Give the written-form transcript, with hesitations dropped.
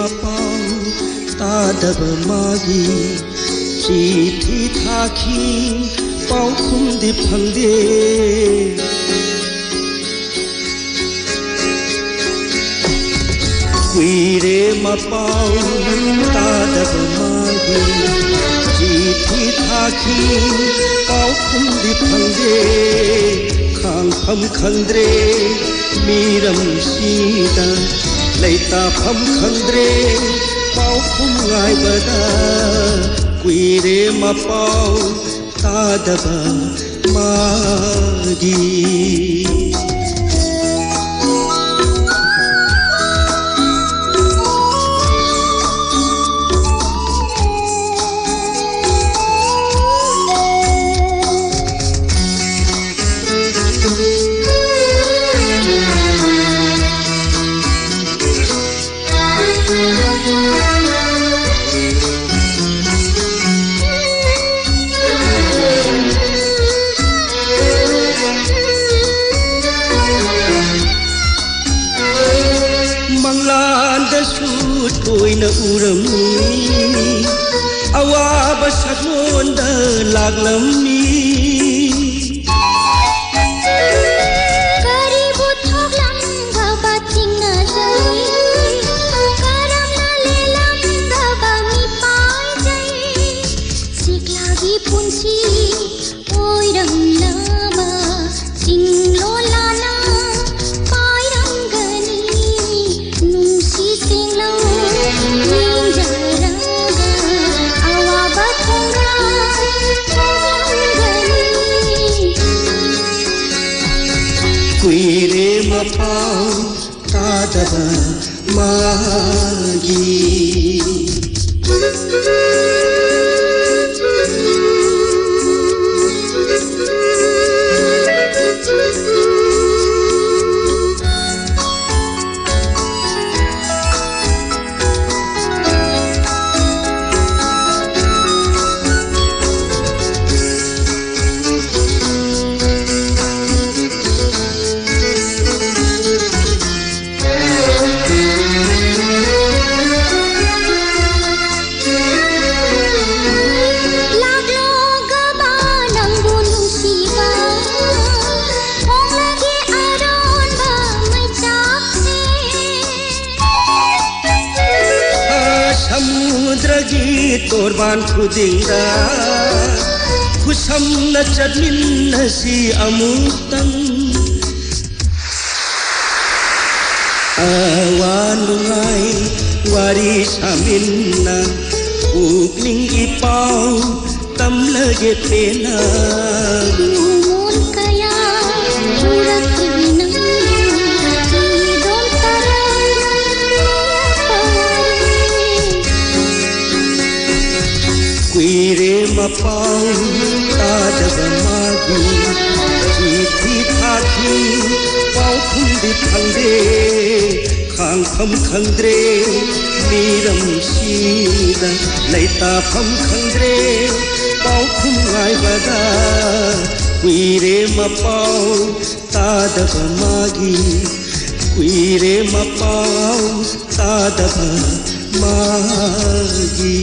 ꯃꯄꯥꯎ ꯇꯥꯗꯕ ꯃꯥꯒꯤ ꯆꯤꯊꯤ ꯊꯥꯈꯤ ꯄꯥꯎꯈꯨꯝꯗꯤ ꯐꯪꯗꯦ ꯀꯨꯏꯔꯦ ꯃꯄꯥꯎ ꯇꯥꯗꯕ ꯃꯥꯒꯤ ꯆꯤꯊꯤ ꯊꯥꯈꯤ ꯄꯥꯎꯈꯨꯝꯗꯤ ꯐꯪꯗꯦ ꯈꯥꯡꯐꯝ ꯈꯪꯗ꯭ꯔꯦ ꯃꯤꯔꯝꯁꯤꯗ ꯂꯩꯇꯥꯐꯝ ꯈꯪꯗ꯭ꯔꯦ ꯄꯥꯎꯈꯨꯝ ꯉꯥꯏꯕꯗ ꯀꯨꯏꯔꯦ ꯃꯄꯥꯎ ꯇꯥꯗꯕ ꯃꯥꯒꯤ toina uramni awaba sagonda laglamni karibu thoglam baba tinga jai karam na lelam baba mi pai jai siklagi punchi oiram lama singlo lana pairam gani nungsi singlo kuire mapau tadaba magi torban khudinga khusamna chatminnasi amutang awanungai wari saminna ukling ipau tamlage pena mon kaya jurat bina kuire mapau tadaba magi chithi thaki paukhumdi phangde khangpham khangdre miram sida leitafam khangdre paukhum ngaibada kuire mapau tadaba magi kuire mapau tadaba magi